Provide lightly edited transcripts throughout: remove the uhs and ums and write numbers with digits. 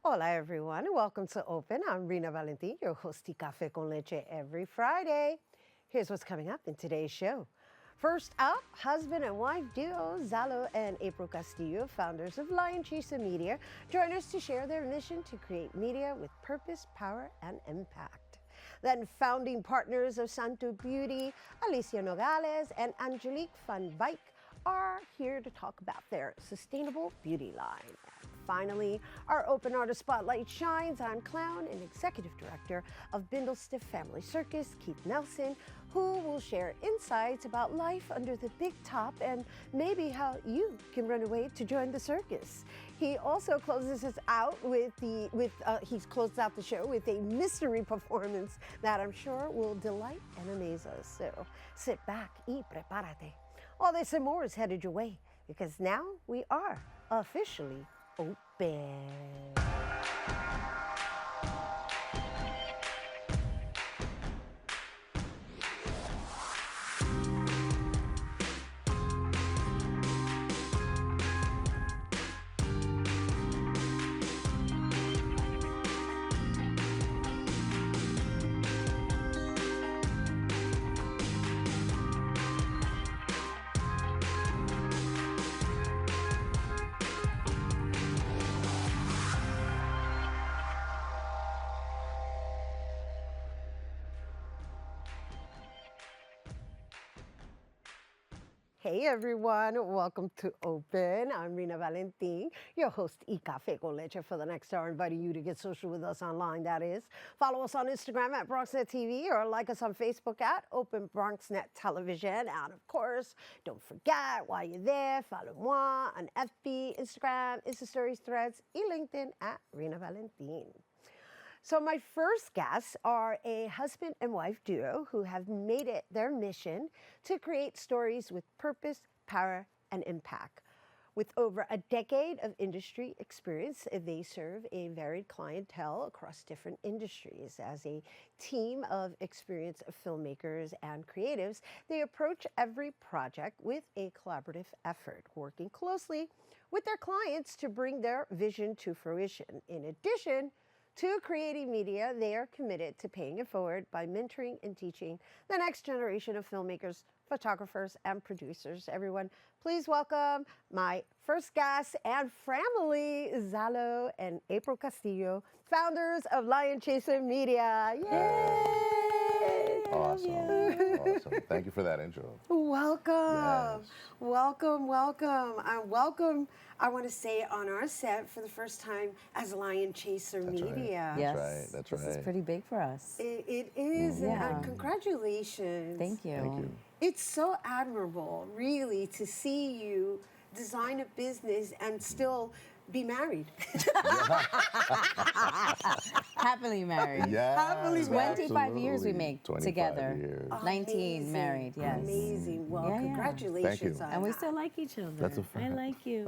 Hola, everyone. Welcome to Open. I'm Rhina Valentin, your host of Café con Leche every Friday. Here's what's coming up in today's show. First up, husband and wife duo Zalo and April Castillo, founders of Lion Chisa Media, join us to share their mission to create media with purpose, power, and impact. Then founding partners of Santu Beauty, Alicia Nogales and Angelique are here to talk about their sustainable beauty line. And finally, our Open Artist Spotlight shines on clown and executive director of Bindlestiff Family Cirkus, Keith Nelson, who will share insights about life under the big top and maybe how you can run away to join the circus. He also closes us out he's closed out the show with a mystery performance that I'm sure will delight and amaze us. So sit back y prepárate. All this and more is headed your way because now we are officially open. Hey everyone, welcome to Open. I'm Rhina Valentin, your host y Café con Leche for the next hour, inviting you to get social with us online, that is. Follow us on Instagram at Bronxnet TV or like us on Facebook at Open Bronxnet Television. And of course, don't forget, while you're there, follow moi on FB, Instagram, Insta Stories, Threads, and LinkedIn at Rhina Valentin. So my first guests are a husband and wife duo who have made it their mission to create stories with purpose, power, and impact. With over a decade of industry experience, they serve a varied clientele across different industries. As a team of experienced filmmakers and creatives, they approach every project with a collaborative effort, working closely with their clients to bring their vision to fruition. In addition to creating media, they are committed to paying it forward by mentoring and teaching the next generation of filmmakers, photographers, and producers. Everyone, please welcome my first guest and family, Zalo and April Castillo, founders of Lion Chisa Media. Yay! Awesome. Thank you for that intro. Welcome. Yes. Welcome. Welcome, I want to say, on our set for the first time as Lion Chaser Media. Right. Yes. That's right. This is pretty big for us. It is, Yeah. and congratulations. Thank you. Thank you. It's so admirable, really, to see you design a business and still be married. Happily married. Yeah. Happily married. 25 years we Absolutely. make 25 together. years. 19 Amazing. married, yes. Amazing. Well, Yeah, yeah. congratulations Thank you. on And we that. still like each other. That's a I fact. like you.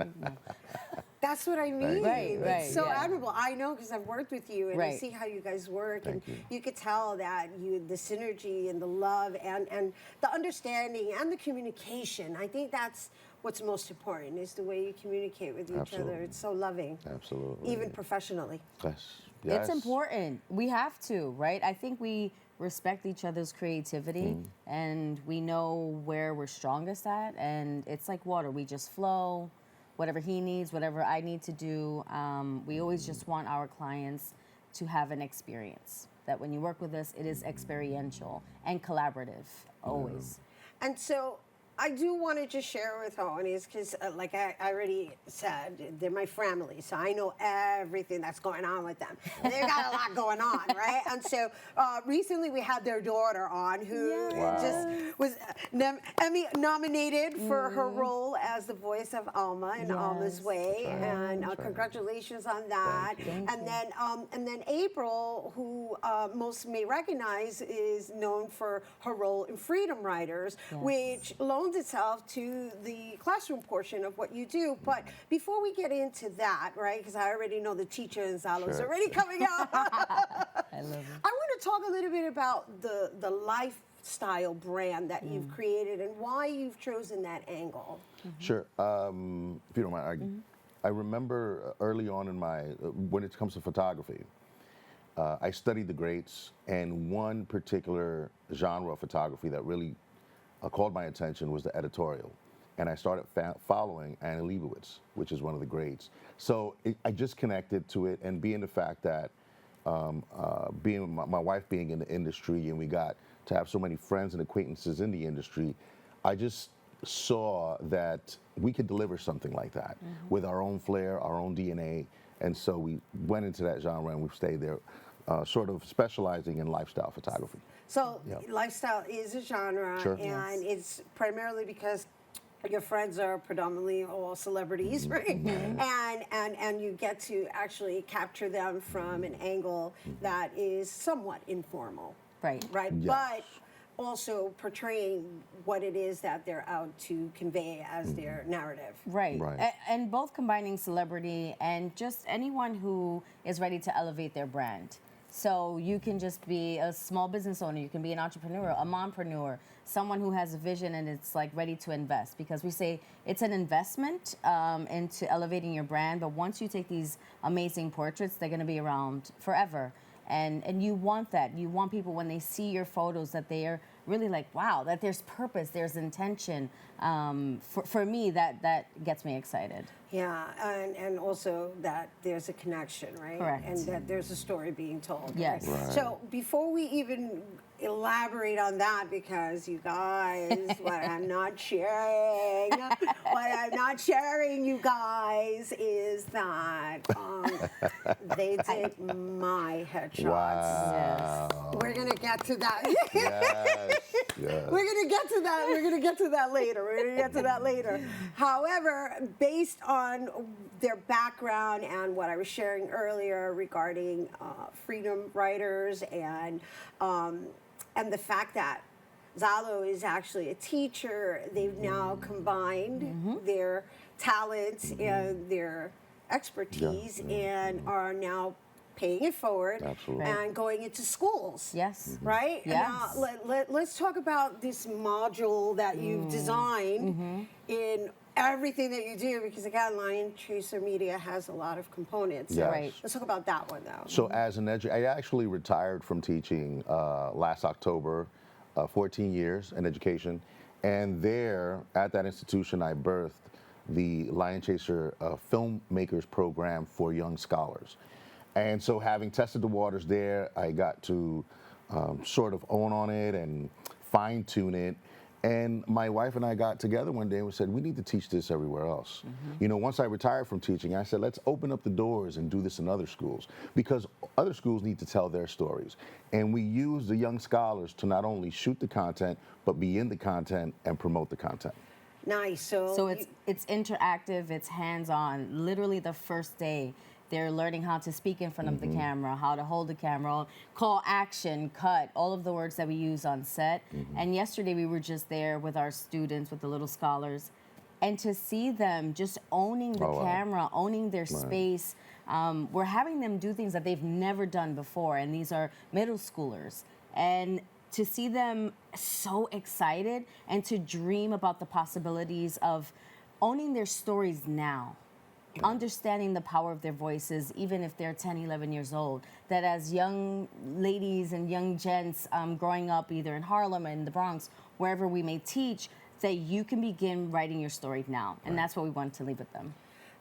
That's what I mean. Right, It's so yeah. admirable. I know because I've worked with you and I Right. see how you guys work. Thank and you. could tell that the synergy and the love and the understanding and the communication. I think that's what's most important is the way you communicate with each other. Absolutely. It's so loving. Absolutely. Even professionally. Yes. It's important. We have to, right? I think we respect each other's creativity and we know where we're strongest at. And it's like water. We just flow. Whatever he needs, whatever I need to do. We always just want our clients to have an experience. That when you work with us, it is experiential and collaborative, always. And so I do want to just share with our audience because, like I already said, they're my family, so I know everything that's going on with them. And they've got a lot going on, right? And so recently we had their daughter on who just was Emmy nominated for her role as the voice of Alma in Alma's Way, and congratulations on that. And then April, who most may recognize, is known for her role in Freedom Riders, which loans itself to the classroom portion of what you do. But before we get into that, right, because I already know the teacher in Zalo is already coming out. I love it. I want to talk a little bit about the lifestyle brand that you've created and why you've chosen that angle. Sure. If you don't mind, I remember early on in my, when it comes to photography, I studied the greats, and one particular genre of photography that really called my attention was the editorial. And I started following Anna Leibovitz, which is one of the greats. So I just connected to it, and being the fact that being my wife being in the industry, and we got to have so many friends and acquaintances in the industry, I just saw that we could deliver something like that with our own flair, our own DNA. And so we went into that genre, and we've stayed there, sort of specializing in lifestyle photography. So lifestyle is a genre, Sure. and it's primarily because your friends are predominantly all celebrities, right? And you get to actually capture them from an angle that is somewhat informal, Right. right? Yes. But also portraying what it is that they're out to convey as their narrative. Right. Right. And both combining celebrity and just anyone who is ready to elevate their brand. So you can just be a small business owner, you can be an entrepreneur, a mompreneur, someone who has a vision and it's like ready to invest, because we say it's an investment into elevating your brand. But once you take these amazing portraits, they're going to be around forever. And you want that. You want people, when they see your photos, that they are really like, wow, that there's purpose, there's intention. For me, that gets me excited. Yeah, and also that there's a connection, right? Correct. And that there's a story being told. Yes. Right? Right. So before we even elaborate on that, because you guys, what I'm not sharing, you guys, is that they did my headshots. Wow. We're gonna get to that. Yes. Yes. We're gonna get to that. We're gonna get to that later. However, based on their background and what I was sharing earlier regarding freedom writers and the fact that Zalo is actually a teacher, they've now combined their talents and their expertise and are now paying it forward Absolutely. and going into schools. Yes. Right? Yes. Now, let's talk about this module that you've designed in everything that you do, because again, Lion Chaser Media has a lot of components. Yes. Right. Let's talk about that one though. So as an educator, I actually retired from teaching last October, 14 years in education. And there, at that institution, I birthed the Lion Chaser Filmmakers Program for young scholars. And so having tested the waters there, I got to sort of own on it and fine tune it. And my wife and I got together one day and we said, we need to teach this everywhere else. You know, once I retired from teaching, I said, let's open up the doors and do this in other schools, because other schools need to tell their stories. And we use the young scholars to not only shoot the content, but be in the content and promote the content. Nice. So it's interactive, it's hands-on. Literally the first day, they're learning how to speak in front of the camera, how to hold the camera, call action, cut, all of the words that we use on set. And yesterday we were just there with our students, with the little scholars, and to see them just owning the camera, owning their space. We're having them do things that they've never done before, and these are middle schoolers. And to see them so excited and to dream about the possibilities of owning their stories now. Understanding the power of their voices, even if they're 10, 11 years old, that as young ladies and young gents growing up either in Harlem or in the Bronx, wherever we may teach, that you can begin writing your story now. And that's what we wanted to leave with them.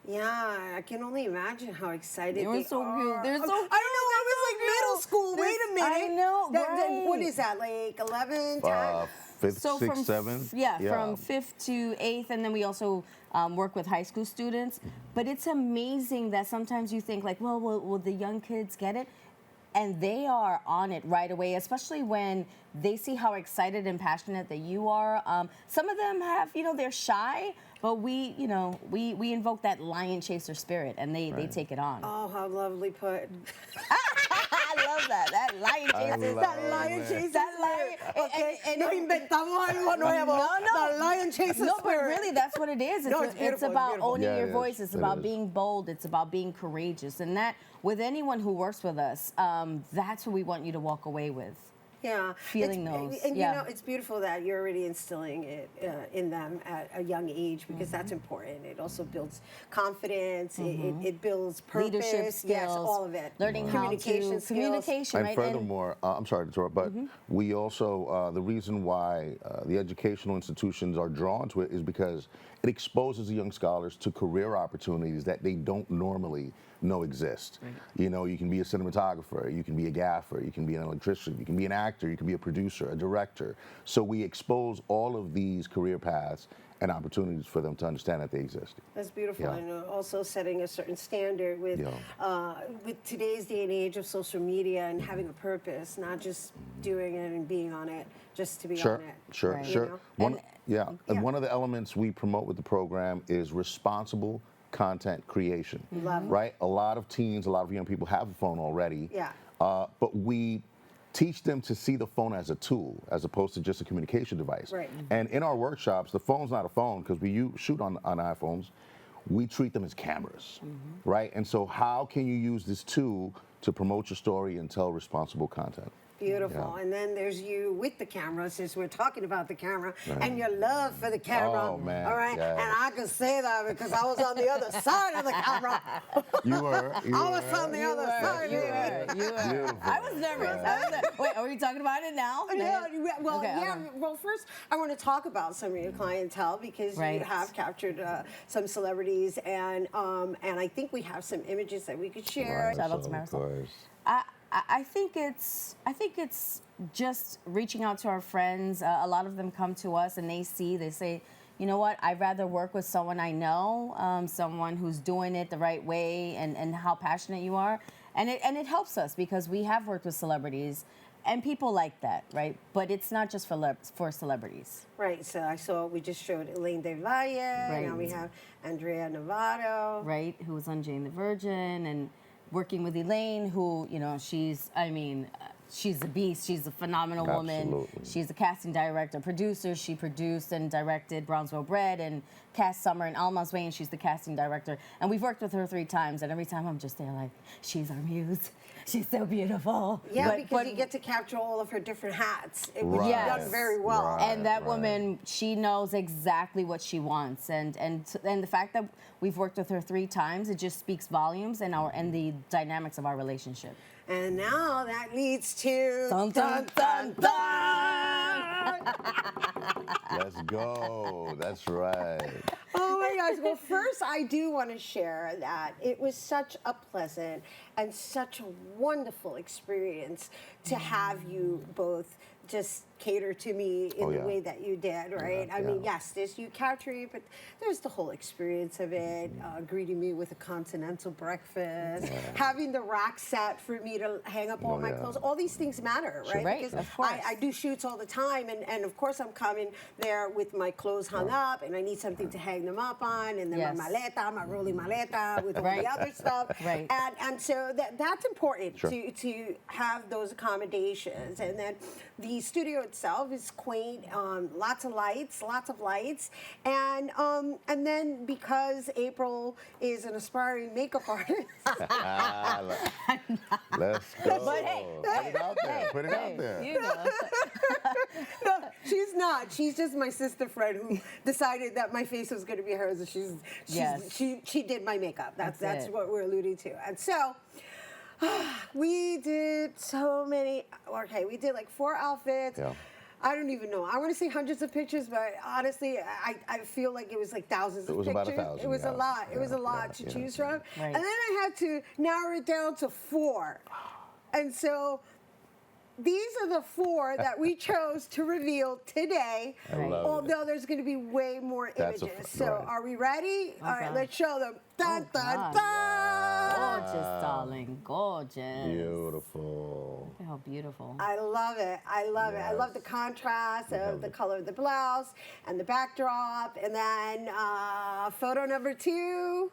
Yeah, I can only imagine how excited They were so are. cute. They're so I know, that was like middle school. Wait a minute. I know, right. What is that, like 11, 10? Fifth, So sixth, from seventh? from 5th to 8th, and then we also work with high school students. But it's amazing that sometimes you think like, well, will the young kids get it? And they are on it right away, especially when they see how excited and passionate that you are. Some of them have, they're shy, but we invoke that lion chaser spirit, and they take it on. Oh, how lovely put. I love that. That lion chaser. That lion chaser. That lion. Okay, no inventamos algo nuevo. No. The lion chaser No, but spirit. really, that's what it is. No, it's It's beautiful, it's about beautiful. owning Yeah, your it voice. is. It's It about is. being bold. It's about being courageous. And that, with anyone who works with us, that's what we want you to walk away with. Yeah, feeling those. And yeah. you know, it's beautiful that you're already instilling it in them at a young age, because that's important. It also builds confidence. It builds purpose. Leadership skills. Yes, all of it. Learning how to communication, And right? furthermore, I'm sorry to interrupt, but we also, the reason why the educational institutions are drawn to it is because it exposes the young scholars to career opportunities that they don't normally know exist. Right. You know, you can be a cinematographer, you can be a gaffer, you can be an electrician, you can be an actor, you can be a producer, a director. So we expose all of these career paths and opportunities for them to understand that they exist. That's beautiful, Yeah. and also setting a certain standard with with today's day and age of social media and having a purpose, not just doing it and being on it just to be on it. Sure, Right. sure. You know? And one of the elements we promote with the program is responsible content creation. Love it. Right? A lot of teens, a lot of young people have a phone already. Yeah. But we teach them to see the phone as a tool as opposed to just a communication device. Right. And in our workshops, the phone's not a phone because we shoot on iPhones. We treat them as cameras, right? And so how can you use this tool to promote your story and tell responsible content? Beautiful. Yeah. And then there's you with the camera, since we're talking about the camera, and your love for the camera. Oh, man, All right. yes. And I can say that because I was on the other side of the camera. You were. I was on the other side. You baby. were. You were. Beautiful. I was nervous. Wait, are we talking about it now? Yeah, well, Okay, yeah. okay. Well, first, I want to talk about some of your clientele, because Right. you have captured some celebrities, and I think we have some images that we could share. Shout out to Of Marisol. course. I think it's just reaching out to our friends. A lot of them come to us and they say, you know what, I'd rather work with someone I know, someone who's doing it the right way, and how passionate you are. And it helps us because we have worked with celebrities and people like that, right? But it's not just for celebrities. Right. So I saw we just showed Elaine Del Valle. Right. Now we have Andrea Novato. Right, who was on Jane the Virgin, and working with Elaine, who, you know, she's a beast. She's a phenomenal woman. Absolutely. She's a casting director, producer. She produced and directed Brownsville Bread and cast Summer in Alma's Way, and she's the casting director. And we've worked with her 3 times, and every time I'm just there like, she's our muse. She's so beautiful. Yeah, because you get to capture all of her different hats. It was Right. done very well. Right. And that woman, she knows exactly what she wants, and the fact that we've worked with her 3 times, it just speaks volumes and the dynamics of our relationship. And now that leads to Dun, dun, dun, dun. Let's go. That's right. Oh my gosh. Well, first, I do want to share that it was such a pleasant and such a wonderful experience to have you both just cater to me in the way that you did, right? I mean, yes, there's you capturing it, but there's the whole experience of it, greeting me with a continental breakfast, having the rack set for me to hang up all my clothes. All these things matter, right? Right, Because of course. I do shoots all the time, and of course I'm coming there with my clothes hung up, and I need something to hang them up on, and then Yes. my maleta, my rolling maleta with all Right. the other stuff. Right. And so that's important to have those accommodations. And then the studio itself is quaint, lots of lights, and then because April is an aspiring makeup artist. Let's go. But hey, Put it out there. Put it out there. You know. No, she's not. She's just my sister friend who decided that my face was going to be hers. And Yes. she did my makeup. That's it. what we're alluding to. And so we did so many. Okay, we did like 4 outfits. Yeah. I don't even know. I want to say hundreds of pictures, but honestly, I feel like it was like thousands of was pictures. about 1,000, It was a yeah. lot. It was a Yeah, lot yeah, to yeah, choose yeah. from. Right. And then I had to narrow it down to 4. And so these are the 4 that we chose to reveal today. I love it. Although there's going to be way more That's a images. f- So right. are we ready? All right, God. let's show them. Dun, dun, God. dun. Gorgeous, darling. Gorgeous. Beautiful. Look at how beautiful. I love it. I love it. I love the Yes. contrast of the color of the blouse and the backdrop. And then photo number 2.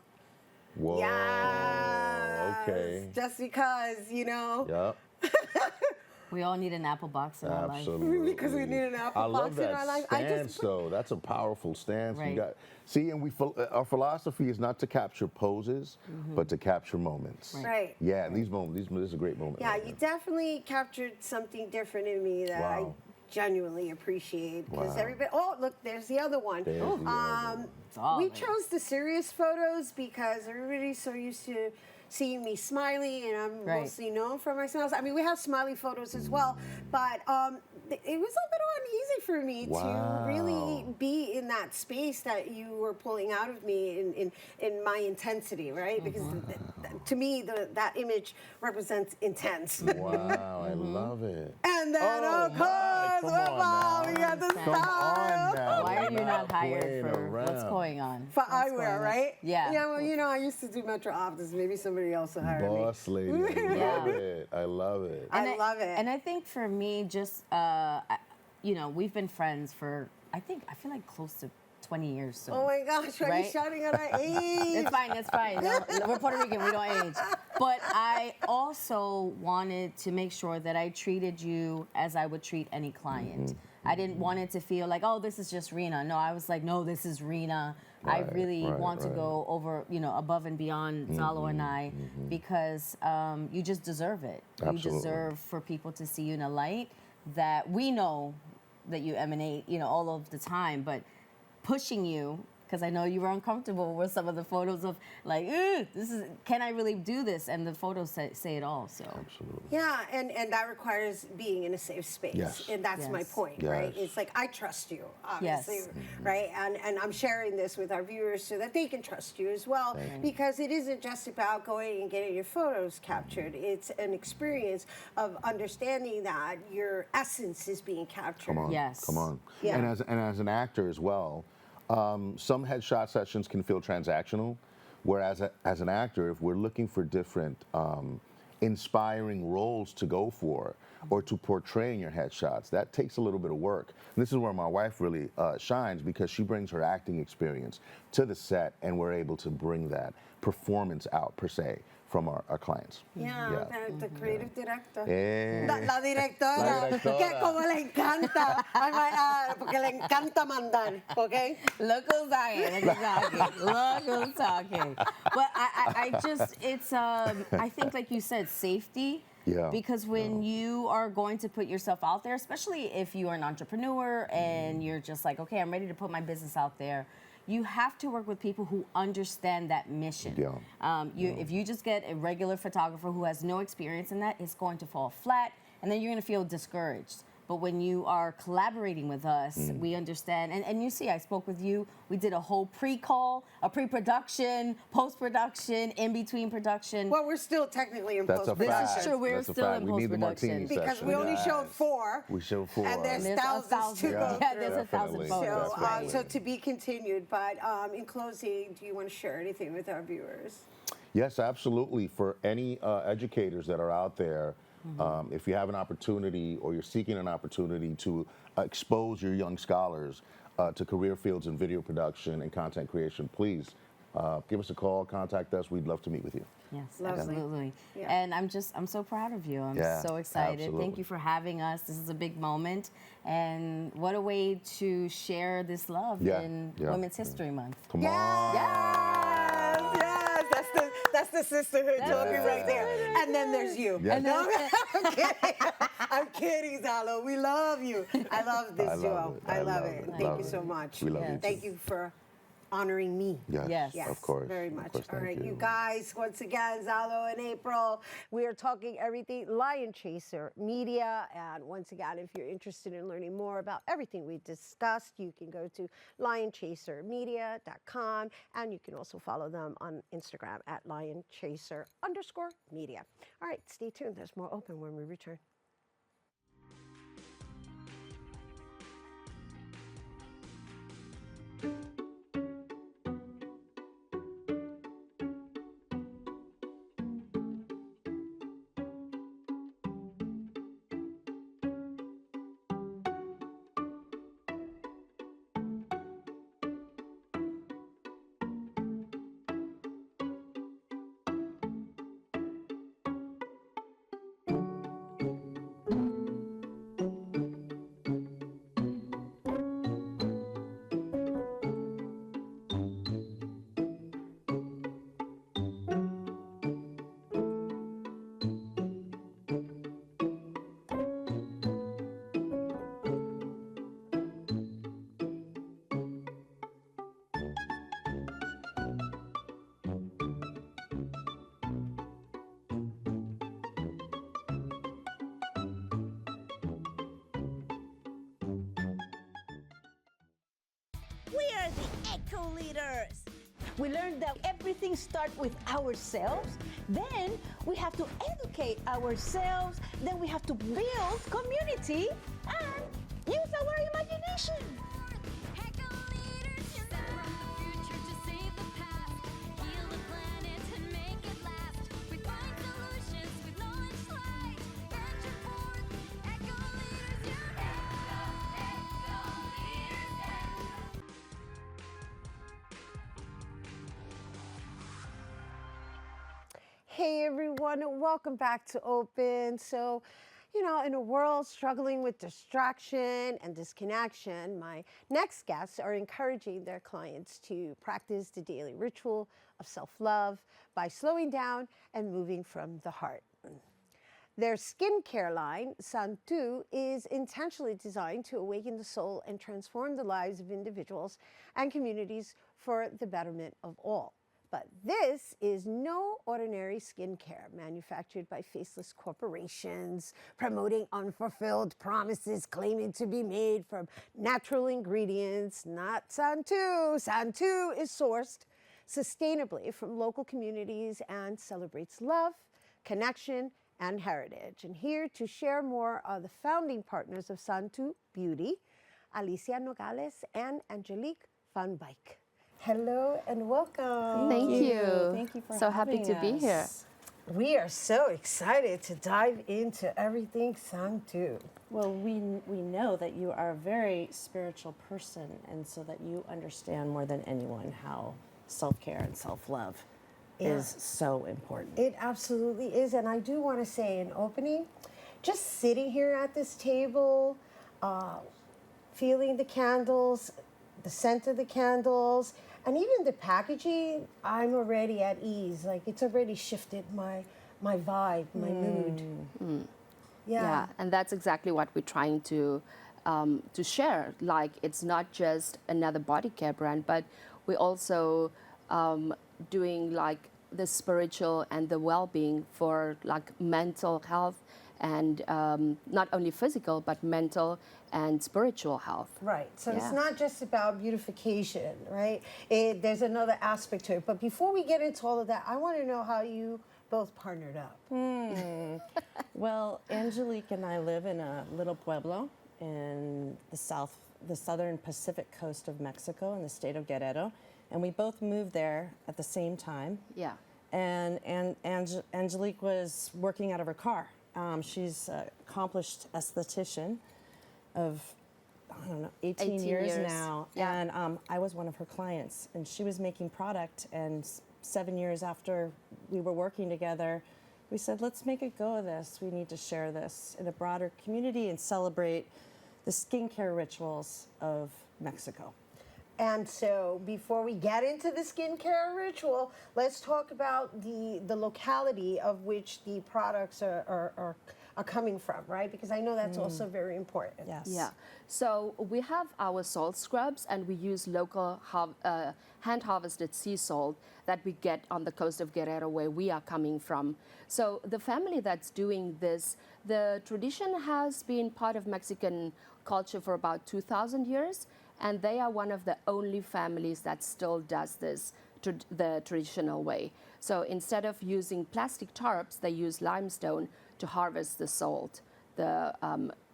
Whoa. Yeah. Okay. Just because, you know. Yup. We all need an apple box in our life. Absolutely. Because we need an apple I love box in that our life. stance, though. That's a powerful stance. You Right. got see, and our philosophy is not to capture poses, but to capture moments. Right. Yeah, and these moments. This is a great moment. Yeah, right you now. definitely captured something different in me that I Wow. genuinely appreciate. Because Wow. everybody, oh, look, there's the other one. There's the other one. It's all We there. chose the serious photos because everybody's so used to seeing me smiley, and I'm Right. mostly known for my smiles. I mean, we have smiley photos as well, but it was a little uneasy for me to Wow. really be in that space that you were pulling out of me in my intensity, right? Because to me, that image represents intense. Wow, I love it. And then, Oh of my, course, come well, on we now. got the Come on style. now. Why are you We're not hired playing for what's around. going on? For What's going eyewear, on? right? Yeah. Yeah, well, you know, I used to do Metro Optics. Maybe somebody else will hire me. Boss lady, I Yeah. love it. I love it. I love it. And I think for me, just you know, we've been friends for I feel like close to 20 years. So Oh my gosh, why are you Right? shouting at our age? it's fine. It's fine. No, we're Puerto Rican. We don't age. But I also wanted to make sure that I treated you as I would treat any client. I didn't want it to feel like, oh, this is just Rhina. No, I was like, no, this is Rhina. I Right, really right, want to right. go over, you know, above and beyond Zalo and I, because you just deserve it. Absolutely. You deserve for people to see you in a light that we know that you emanate, you know, all of the time, but pushing you, because I know you were uncomfortable with some of the photos of like, can I really do this? And the photos say it all. So Absolutely. Yeah, and that requires being in a safe space. Yes. And that's my Yes. point, right? Yes. It's like, I trust you, obviously, Yes. right? And I'm sharing this with our viewers so that they can trust you as well, because it isn't just about going and getting your photos captured. It's an experience of understanding that your essence is being captured. Come on. Yes. Come on. Yeah. And as an actor as well, some headshot sessions can feel transactional, whereas as an actor, if we're looking for different inspiring roles to go for or to portray in your headshots, that takes a little bit of work. And this is where my wife really shines, because she brings her acting experience to the set, and we're able to bring that performance out, per se, from our clients. Yeah, the creative director. Eh. La directora, La directora. que como le encanta, porque le encanta mandar, ¿ok? look who's talking, look who's talking. But I just, it's, I think like you said, safety. Yeah. Because when you are going to put yourself out there, especially if you are an entrepreneur and you're just like, okay, I'm ready to put my business out there, you have to work with people who understand that mission. Yeah. If you just get a regular photographer who has no experience in that, it's going to fall flat, and then you're going to feel discouraged. But when you are collaborating with us, we understand. And you see, I spoke with you. We did a whole pre-call, a pre-production, post-production, in-between production. Well, we're still technically in That's a post-production. This is fact. true. We're That's a still fact. in We need the post-production. martini Because section. we only Yes. showed 4. We showed 4. And there's There's thousands to go Yeah, through. there's 1,000 Definitely. photos. So, right. so to be continued, but in closing, do you want to share anything with our viewers? Yes, absolutely. For any educators that are out there, if you have an opportunity or you're seeking an opportunity to expose your young scholars to career fields in video production and content creation, please give us a call, contact us. We'd love to meet with you. Yes, Lovely. absolutely. Yeah. And I'm so proud of you. I'm Yeah, so excited. absolutely. Thank you for having us. This is a big moment. And what a way to share this love Yeah, in yeah. Women's History Month. Come Yes, on. yes, that's the sisterhood talking right there. And then there's you. Yeah. And no, I'm kidding. I'm kidding, Zalo. We love you. I love this I love duo. it. I I love love it. it. Thank Love you it. so much. We love you Thank too. you for honoring me. Yes, Yes. of course. Very Of much. course, All thank right, you guys, once again, Zalo and April, we are talking everything Lion Chaser Media. And once again, if you're interested in learning more about everything we discussed, you can go to lionchasermedia.com, and you can also follow them on Instagram at lionchaser_media. All right, stay tuned. There's more open when we return. Eco Leaders. We learned that everything starts with ourselves. Then we have to educate ourselves. Then we have to build community and use our imagination. Eco Leaders, you're from the future to save the past. Heal the planet and make it last. We find solutions with knowledge light. Venture forth, Eco Leaders, you're Eco Leaders. Hey everyone, welcome back to Open. So, in a world struggling with distraction and disconnection, my next guests are encouraging their clients to practice the daily ritual of self-love by slowing down and moving from the heart. Their skincare line, Santu, is intentionally designed to awaken the soul and transform the lives of individuals and communities for the betterment of all. But this is no ordinary skincare manufactured by faceless corporations, promoting unfulfilled promises claiming to be made from natural ingredients. Not Santu. Santu is sourced sustainably from local communities and celebrates love, connection, and heritage. And here to share more are the founding partners of Santu Beauty, Alicia Nogales and Angelique Van Beek. Hello and welcome. Thank you. Thank you for so happy to be here. We are so excited to dive into everything Santu. Well, we know that you are a very spiritual person, and so that you understand more than anyone how self-care and self-love is so important. It absolutely is. And I do want to say in opening, just sitting here at this table, feeling the candles, the scent of the candles, and even the packaging, I'm already at ease. Like it's already shifted my vibe, my mood. Yeah, and that's exactly what we're trying to share. Like it's not just another body care brand, but we're also doing like the spiritual and the well-being for like mental health and not only physical but mental and spiritual health. Right. So Yeah. it's not just about beautification, right? There's another aspect to it. But before we get into all of that, I want to know how you both partnered up. Well, Angelique and I live in a little pueblo in the southern Pacific coast of Mexico in the state of Guerrero, and we both moved there at the same time. Yeah. And Angelique was working out of her car. She's an accomplished esthetician of, I don't know, 18 years now. Yeah. And I was one of her clients, and she was making product. And 7 years after we were working together, we said, let's make a go of this. We need to share this in a broader community and celebrate the skincare rituals of Mexico. And so before we get into the skincare ritual, let's talk about the locality of which the products are coming from, right? Because I know that's also very important. Yes. Yeah. So we have our salt scrubs, and we use local hand-harvested sea salt that we get on the coast of Guerrero, where we are coming from. So the family that's doing this, the tradition has been part of Mexican culture for about 2,000 years, and they are one of the only families that still does this the traditional way. So instead of using plastic tarps, they use limestone to harvest the salt, the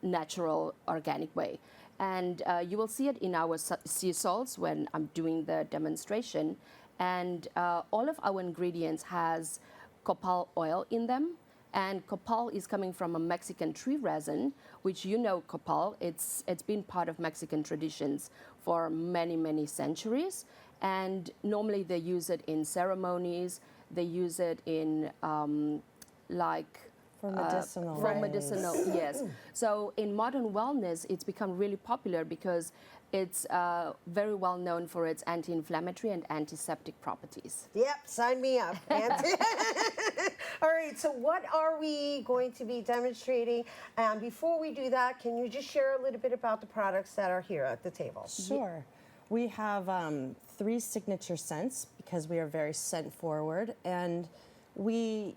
natural organic way. And you will see it in our sea salts when I'm doing the demonstration. And all of our ingredients has copal oil in them. And copal is coming from a Mexican tree resin, which copal, it's been part of Mexican traditions for many, many centuries. And normally they use it in ceremonies, they use it in For medicinal. for ways. medicinal, yes. So in modern wellness, it's become really popular because it's very well known for its anti-inflammatory and antiseptic properties. Yep, sign me up. All right, so what are we going to be demonstrating? And before we do that, can you just share a little bit about the products that are here at the table? Sure. We have 3 signature scents because we are very scent forward. And we,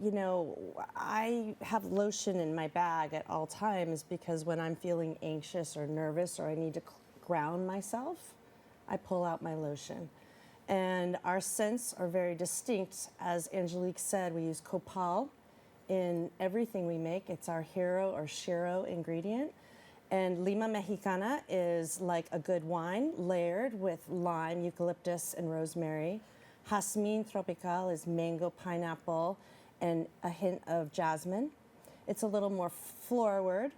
I have lotion in my bag at all times because when I'm feeling anxious or nervous or I need to ground myself, I pull out my lotion. And our scents are very distinct. As Angelique said, we use copal in everything we make. It's our hero or shiro ingredient. And Lima Mexicana is like a good wine, layered with lime, eucalyptus, and rosemary. Jasmine Tropical is mango, pineapple, and a hint of jasmine. It's a little more floral,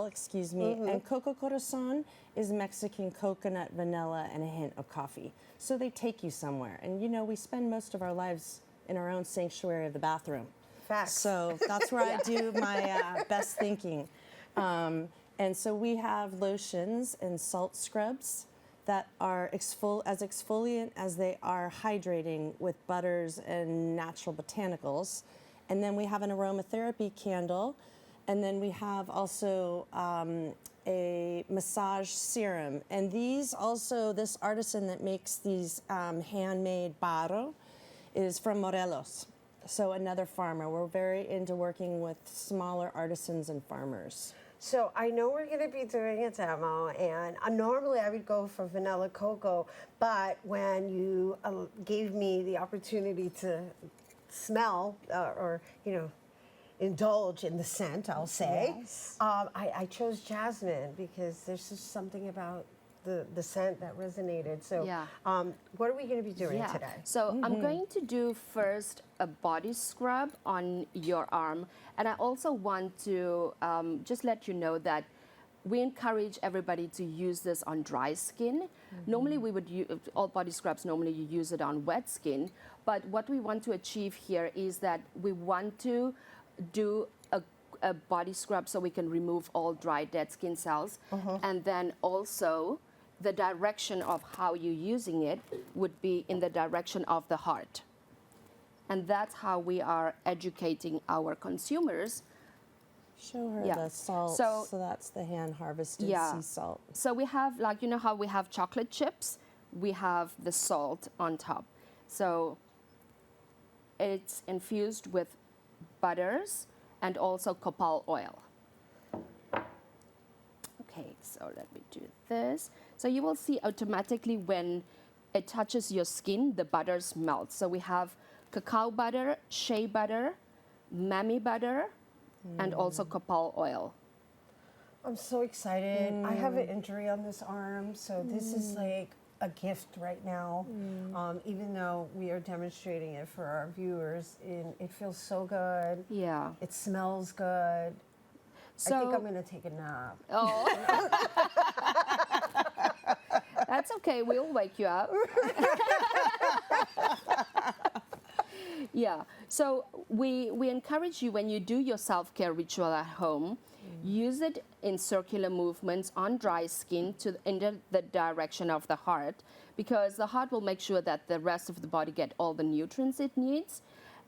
excuse me. And Coco Corazon is Mexican coconut, vanilla, and a hint of coffee. So they take you somewhere. And you know, we spend most of our lives in our own sanctuary of the bathroom. Facts. So that's where I do my best thinking. And so we have lotions and salt scrubs that are as exfoliant as they are hydrating with butters and natural botanicals. And then we have an aromatherapy candle. And then we have also a massage serum. And these also, this artisan that makes these handmade barro is from Morelos. So another farmer. We're very into working with smaller artisans and farmers. So I know we're going to be doing a demo, and normally I would go for vanilla cocoa, but when you gave me the opportunity to smell or you know, indulge in the scent, I'll say, Yes. I chose jasmine because there's just something about the scent that resonated. So Yeah. what are we going to be doing today? So I'm going to do first a body scrub on your arm. And I also want to just let you know that we encourage everybody to use this on dry skin. Normally we would use, all body scrubs, normally you use it on wet skin. But what we want to achieve here is that we want to do a body scrub so we can remove all dry dead skin cells. And then also the direction of how you're using it would be in the direction of the heart. And that's how we are educating our consumers. Show her Yeah. the salt. So- So that's the hand harvested Yeah. sea salt. So we have, like, you know how we have chocolate chips? We have the salt on top. So it's infused with butters and also copal oil. Okay, so let me do this. So you will see automatically when it touches your skin, the butters melt. So we have cacao butter, shea butter, mamey butter, and also copal oil. I'm so excited. I have an injury on this arm, so this is like a gift right now. Even though we are demonstrating it for our viewers, it feels so good. Yeah. It smells good. I think I'm gonna take a nap. Oh. That's okay, we'll wake you up. Yeah, so we encourage you when you do your self-care ritual at home, use it in circular movements on dry skin in the direction of the heart, because the heart will make sure that the rest of the body get all the nutrients it needs.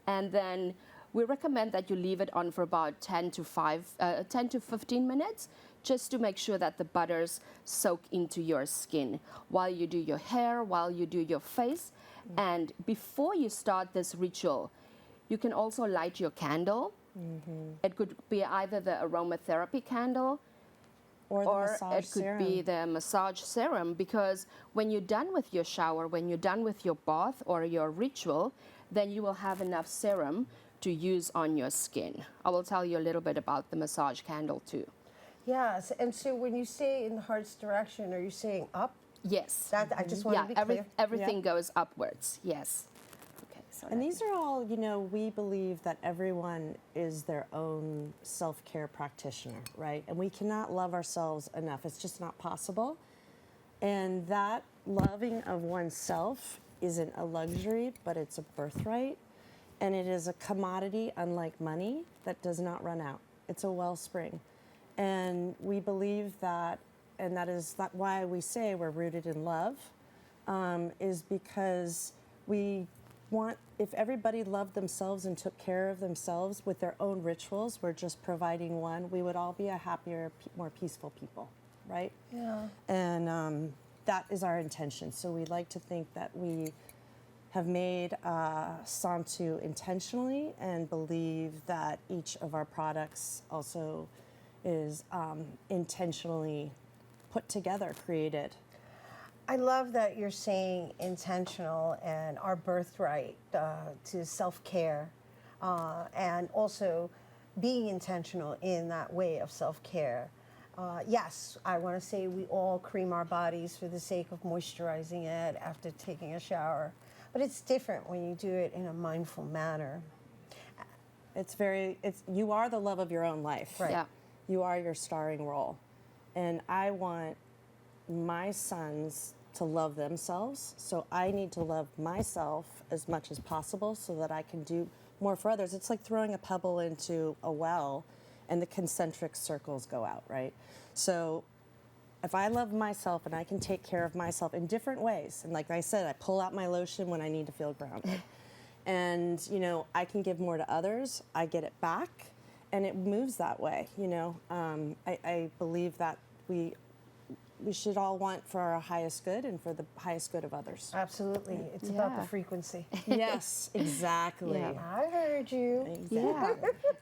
And then we recommend that you leave it on for about 10 to 15 minutes, just to make sure that the butters soak into your skin while you do your hair, while you do your face. And before you start this ritual, you can also light your candle. It could be either the aromatherapy candle Or the or massage it could serum. be the massage serum, because when you're done with your shower, when you're done with your bath or your ritual, then you will have enough serum to use on your skin. I will tell you a little bit about the massage candle too. Yes, and so when you say in the heart's direction, are you saying up? Yes. That I just want Yeah, to be clear. everything goes upwards. Yes. Okay. So And these are all, you know, we believe that everyone is their own self-care practitioner, right? And we cannot love ourselves enough. It's just not possible. And that loving of oneself isn't a luxury, but it's a birthright. And it is a commodity, unlike money, that does not run out. It's a wellspring. And we believe that, and that is why we say we're rooted in love, is because we want, if everybody loved themselves and took care of themselves with their own rituals, we're just providing one, we would all be a happier, more peaceful people, right? Yeah. And that is our intention. So we like to think that we have made Santu intentionally and believe that each of our products also is intentionally put together, created. I love that you're saying intentional and our birthright to self-care, and also being intentional in that way of self-care. Yes, I want to say we all cream our bodies for the sake of moisturizing it after taking a shower, but it's different when you do it in a mindful manner. You are the love of your own life. Right. Yeah. You are your starring role. And I want my sons to love themselves, so I need to love myself as much as possible so that I can do more for others. It's like throwing a pebble into a well and the concentric circles go out, right? So if I love myself and I can take care of myself in different ways, and like I said, I pull out my lotion when I need to feel grounded. And, you know, I can give more to others, I get it back, and it moves that way, you know. I believe that we should all want for our highest good and for the highest good of others. Absolutely. It's about the Yeah. frequency. Yes, exactly. Yeah. I heard you. Yeah.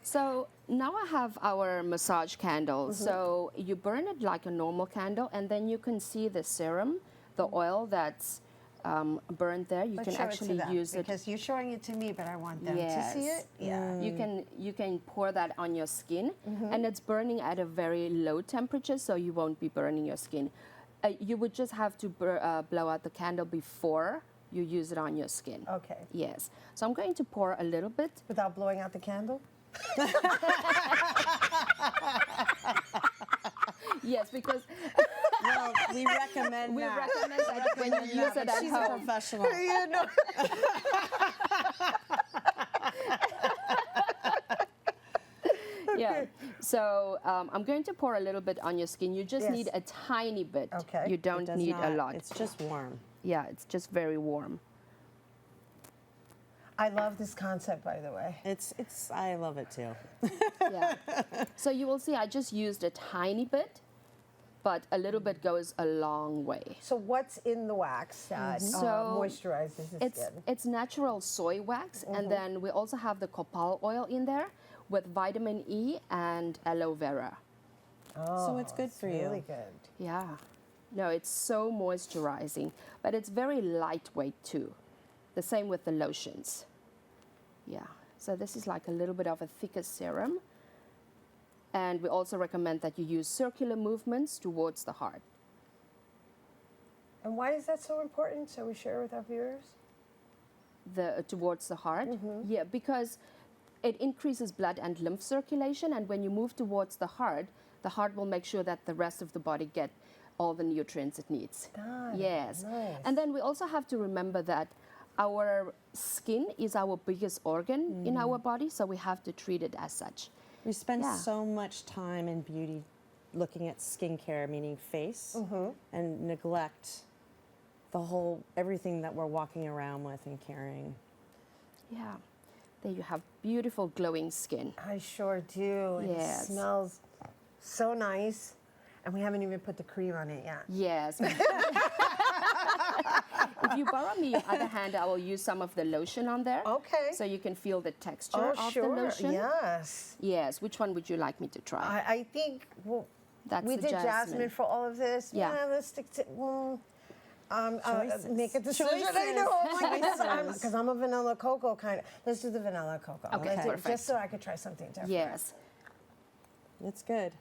So now I have our massage candle. So you burn it like a normal candle, and then you can see the serum, the oil that's burned there. You Let's can show actually it to them, use it. because you're showing it to me, but I want them to see Yes. it. Yeah. You can pour that on your skin, and it's burning at a very low temperature, so you won't be burning your skin. You would just have to blow out the candle before you use it on your skin. Okay. Yes. So I'm going to pour a little bit. Without blowing out the candle? Yes, because Well, we recommend we that. recommend that when you use it at She's a home. professional. You know. Yeah. So I'm going to pour a little bit on your skin. You just Yes. need a tiny bit. Okay. You It don't does need a not- lot. It's just warm. Yeah, it's just very warm. I love this concept, by the way. I love it too. Yeah. So you will see I just used a tiny bit, but a little bit goes a long way. So what's in the wax that So moisturizes the It's skin? it's natural soy wax, and then we also have the copal oil in there with vitamin E and aloe vera. So it's good for you. Really good. Yeah. No, it's so moisturizing, but it's very lightweight too. The same with the lotions. Yeah. So this is like a little bit of a thicker serum. And we also recommend that you use circular movements towards the heart. And why is that so important? So we share with our viewers? Towards the heart. Yeah, because it increases blood and lymph circulation, and when you move towards the heart will make sure that the rest of the body get all the nutrients it needs. Got it. Yes. Nice. And then we also have to remember that our skin is our biggest organ in our body, so we have to treat it as such. We spend Yeah. so much time in beauty looking at skincare, meaning face, and neglect everything that we're walking around with and carrying. Yeah. There you have beautiful glowing skin. I sure do. And Yes. It smells so nice. And we haven't even put the cream on it yet. Yes. If you borrow me your other hand, I will use some of the lotion on there. Okay. So you can feel the texture Oh, of sure. the lotion. Yes. Yes. Which one would you like me to try? I think That's we the did jasmine for all of this. Yeah. Let's stick to. Choices. Make a decision. I know, because I'm a vanilla cocoa kind of. Let's do the vanilla cocoa. Okay, perfect. Just so I could try something different. Yes. It's good.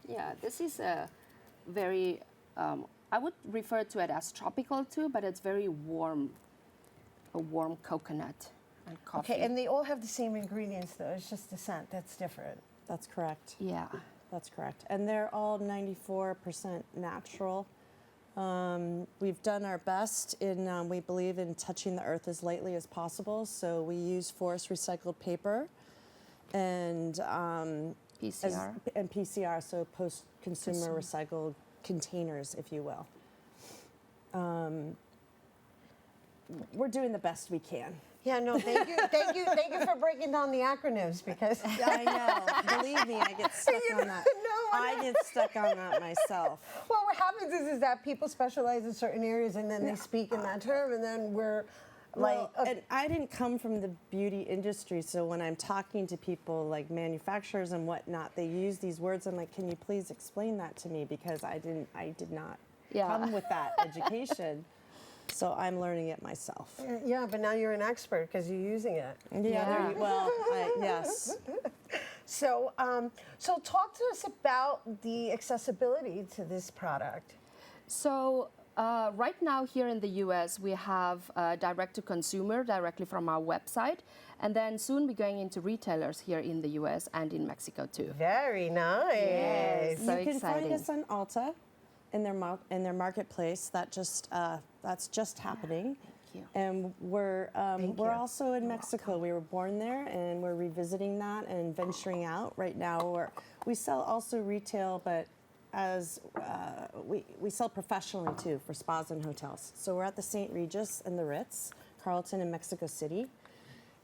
Yeah, this is a very, I would refer to it as tropical too, but it's very warm, a warm coconut and coffee. Okay, and they all have the same ingredients, though. It's just the scent that's different. That's correct. Yeah. That's correct. And they're all 94% natural. We've done our best we believe in touching the earth as lightly as possible. So we use forest recycled paper and PCR. and PCR, so post-consumer recycled containers, if you will. We're doing the best we can. Yeah, no, thank you, thank you for breaking down the acronyms because I know. Believe me, I get stuck on that. No, I get stuck on that myself. well, what happens is that people specialize in certain areas and then they speak in that term, and then we're like, Well, and I didn't come from the beauty industry, so when I'm talking to people like manufacturers and whatnot, they use these words. I'm like, can you please explain that to me? Because I did not. Yeah. come with that education. So I'm learning it myself. Yeah, but now you're an expert because you're using it. Yeah. Well, yes. So, so talk to us about the accessibility to this product. So right now here in the US, we have direct to consumer directly from our website. And then soon we're going into retailers here in the US and in Mexico too. Very nice. Yes. So You can exciting. find us on Ulta in their marketplace. That's just happening. you. And we're you. also in Mexico. We were born there, and we're revisiting that and venturing out. Right now, we sell also retail, but as we sell professionally too for spas and hotels. So we're at the St. Regis and the Ritz Carlton in Mexico City,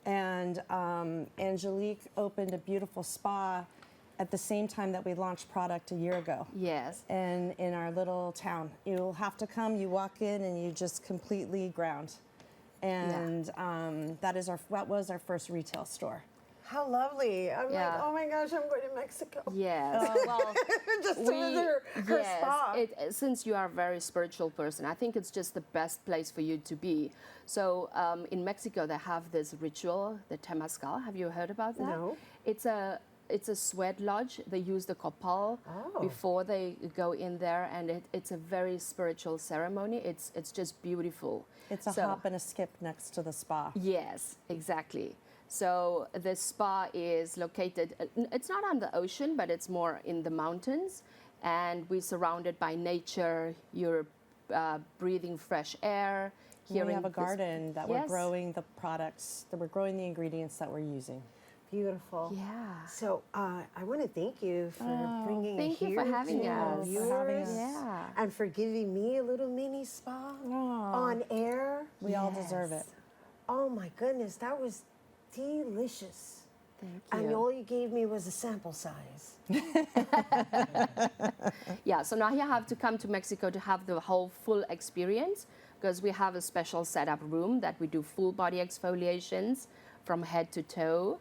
and Angelique opened a beautiful spa at the same time that we launched product a year ago. Yes. And in our little town, you'll have to come. You walk in and you just completely ground, and that was our first retail store. How lovely. I'm Yeah. like, oh my gosh, I'm going to Mexico. Yes. Well, Just to visit her spa. Since you are a very spiritual person, I think it's just the best place for you to be. So in Mexico, they have this ritual, the Temazcal. Have you heard about that? No. It's a sweat lodge. They use the copal before they go in there, and it's a very spiritual ceremony. It's just beautiful. It's a hop and a skip next to the spa. Yes, exactly. So the spa is located, it's not on the ocean, but it's more in the mountains. And we're surrounded by nature. You're breathing fresh air. We have a garden that we're growing the products, that we're growing the ingredients that we're using. Beautiful. Yeah. So I want to thank you for bringing thank you here for having to us. viewers, For having us. Yeah. and for giving me a little mini spa on air. We all deserve it. Oh my goodness, that was delicious. Thank And you. all you gave me was a sample size. Yeah, so now you have to come to Mexico to have the whole full experience, because we have a special setup room that we do full body exfoliations from head to toe.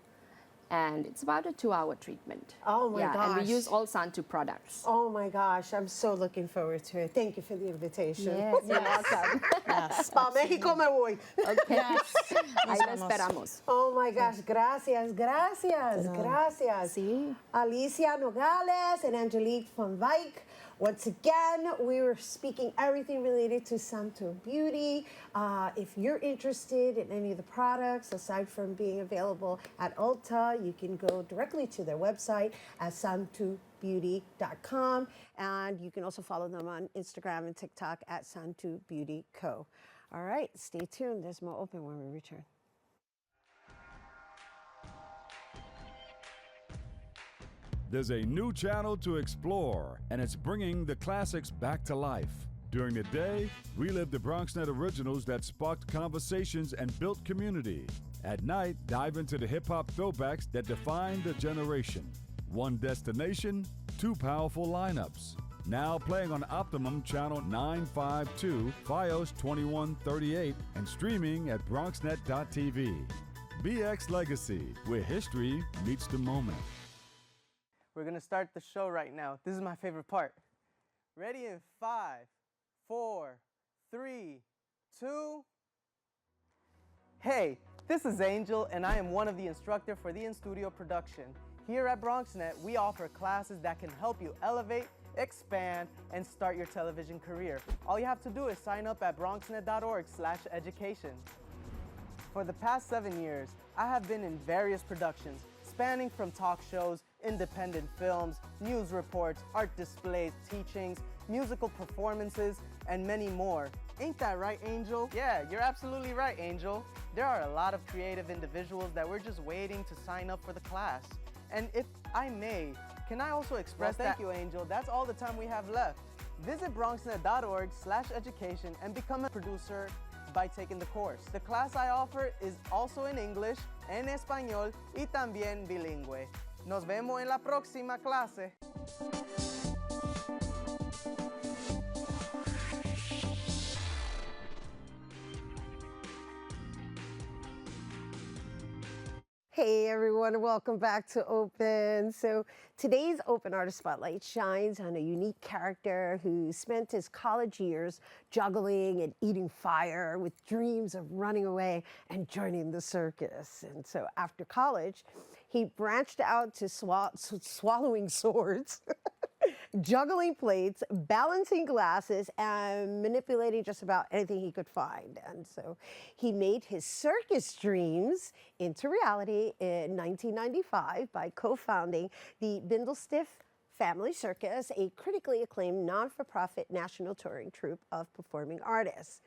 And it's about a 2-hour treatment. Oh my And we gosh. use all Santu products. Oh my gosh, I'm so looking forward to it. Thank you for the invitation. Yes, you're welcome. Yes. Pa México me voy. Okay. Ahí lo esperamos. Oh my gosh, gracias, gracias, gracias. Sí. Alicia Nogales and Angelique von Wyk. Once again, we were speaking everything related to Santu Beauty. If you're interested in any of the products, aside from being available at Ulta, you can go directly to their website at santubeauty.com. And you can also follow them on Instagram and TikTok at Santu Beauty Co. All right, stay tuned. There's more open when we return. There's a new channel to explore, and it's bringing the classics back to life. During the day, relive the Bronxnet originals that sparked conversations and built community. At night, dive into the hip-hop throwbacks that defined the generation. One destination, two powerful lineups. Now playing on Optimum Channel 952, Fios 2138, and streaming at bronxnet.tv. BX Legacy, where history meets the moment. We're gonna start the show right now. This is my favorite part. Ready in 5, 4, 3, 2. Hey, this is Angel, and I am one of the instructors for the in-studio production. Here at Bronxnet, we offer classes that can help you elevate, expand, and start your television career. All you have to do is sign up at bronxnet.org/education. For the past 7 years, I have been in various productions, spanning from talk shows, independent films, news reports, art displays, teachings, musical performances, and many more. Ain't that right, Angel? Yeah, you're absolutely right, Angel. There are a lot of creative individuals that we're just waiting to sign up for the class. And if I may, can I also express thank you, Angel. That's all the time we have left. Visit bronxnet.org/education and become a producer by taking the course. The class I offer is also in English, en español y también bilingüe. Nos vemos en la próxima clase. Hey everyone, welcome back to Open. So today's Open Artist Spotlight shines on a unique character who spent his college years juggling and eating fire with dreams of running away and joining the circus. And so after college, he branched out to swallowing swords, juggling plates, balancing glasses, and manipulating just about anything he could find. And so he made his circus dreams into reality in 1995 by co-founding the Bindlestiff Family Cirkus, a critically acclaimed non-for-profit national touring troupe of performing artists.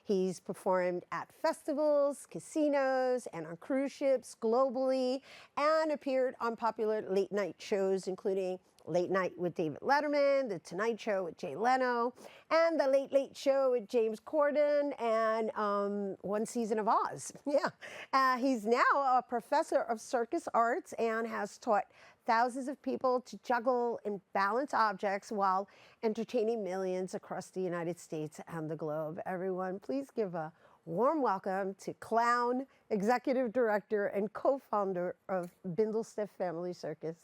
He's performed at festivals, casinos, and on cruise ships globally, and appeared on popular late-night shows, including Late Night with David Letterman, The Tonight Show with Jay Leno, and The Late Late Show with James Corden, and one season of Oz. Yeah. He's now a professor of circus arts and has taught thousands of people to juggle and balance objects while entertaining millions across the United States and the globe. Everyone, please give a warm welcome to clown, executive director, and co-founder of Bindlestiff Family Cirkus,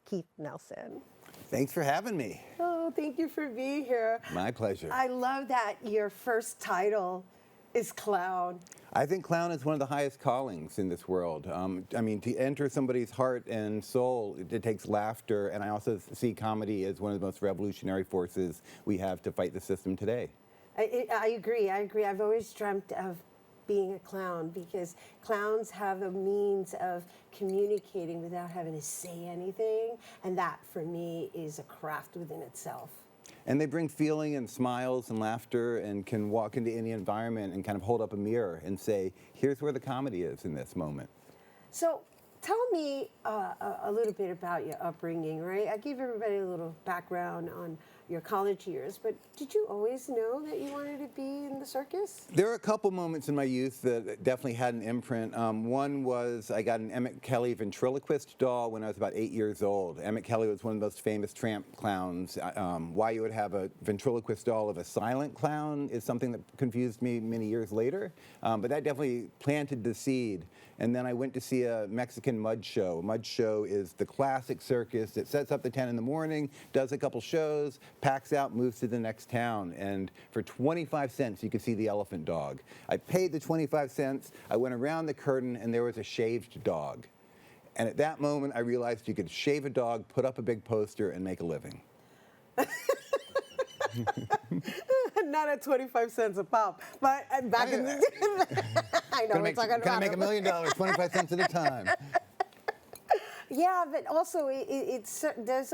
Keith Nelson. Thanks for having me. Oh, thank you for being here. My pleasure. I love that your first title is clown. I think clown is one of the highest callings in this world. I mean, to enter somebody's heart and soul, it takes laughter, and I also see comedy as one of the most revolutionary forces we have to fight the system today. I agree. I've always dreamt of being a clown because clowns have a means of communicating without having to say anything, and that for me is a craft within itself. And they bring feeling and smiles and laughter and can walk into any environment and kind of hold up a mirror and say, here's where the comedy is in this moment. So tell me a little bit about your upbringing, right? I gave everybody a little background on your college years, but did you always know that you wanted to be in the circus? There are a couple moments in my youth that definitely had an imprint. One was I got an Emmett Kelly ventriloquist doll when I was about 8 years old. Emmett Kelly was one of the most famous tramp clowns. Why you would have a ventriloquist doll of a silent clown is something that confused me many years later, but that definitely planted the seed. And then I went to see a Mexican mud show. Mud show is the classic circus that sets up at 10 in the morning, does a couple shows, packs out, moves to the next town. And for 25 cents, you could see the elephant dog. I paid the 25 cents, I went around the curtain, and there was a shaved dog. And at that moment, I realized you could shave a dog, put up a big poster, and make a living. Not at 25 cents a pop, but back in the I know we're talking about Gonna make $1 million, 25 cents at a time. Yeah, but also there's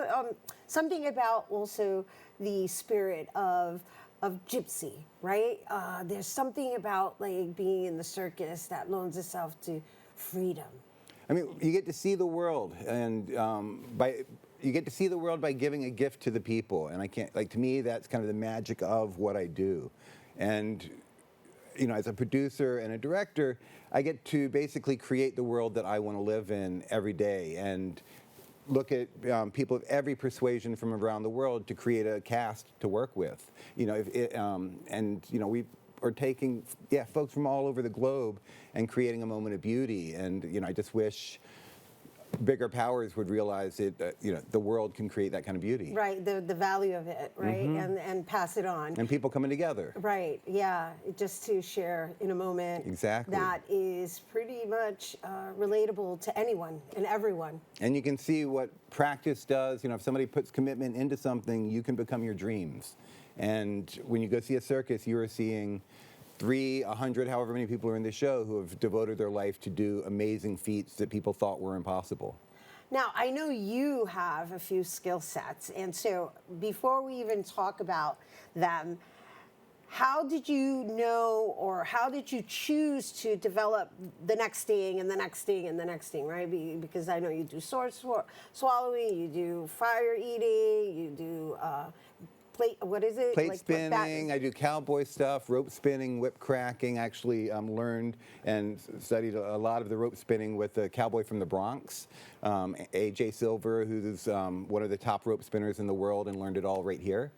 something about also the spirit of gypsy, right? There's something about like being in the circus that loans itself to freedom. I mean, you get to see the world, and you get to see the world by giving a gift to the people. And I can't, like, to me, that's kind of the magic of what I do. And, you know, as a producer and a director, I get to basically create the world that I want to live in every day and look at people of every persuasion from around the world to create a cast to work with. You know, and, you know, we are taking, folks from all over the globe and creating a moment of beauty. And, you know, I just wish bigger powers would realize it, you know, the world can create that kind of beauty. Right, the value of it, right, and pass it on. And people coming together. Right, yeah, just to share in a moment. Exactly. That is pretty much relatable to anyone and everyone. And you can see what practice does. You know, if somebody puts commitment into something, you can become your dreams. And when you go see a circus, you are seeing 100, however many people are in the show who have devoted their life to do amazing feats that people thought were impossible. Now, I know you have a few skill sets, and so before we even talk about them, how did you know, or how did you choose to develop the next thing and the next thing and the next thing, right? Because I know you do sword swallowing, you do fire eating, you do plate, what is it? Plate spinning, I do cowboy stuff, rope spinning, whip cracking. Actually learned and studied a lot of the rope spinning with a cowboy from the Bronx, A.J. Silver, who's one of the top rope spinners in the world, and learned it all right here.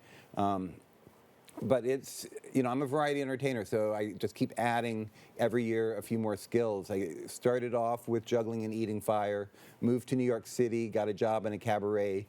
But it's, you know, I'm a variety entertainer, so I just keep adding every year a few more skills. I started off with juggling and eating fire, moved to New York City, got a job in a cabaret,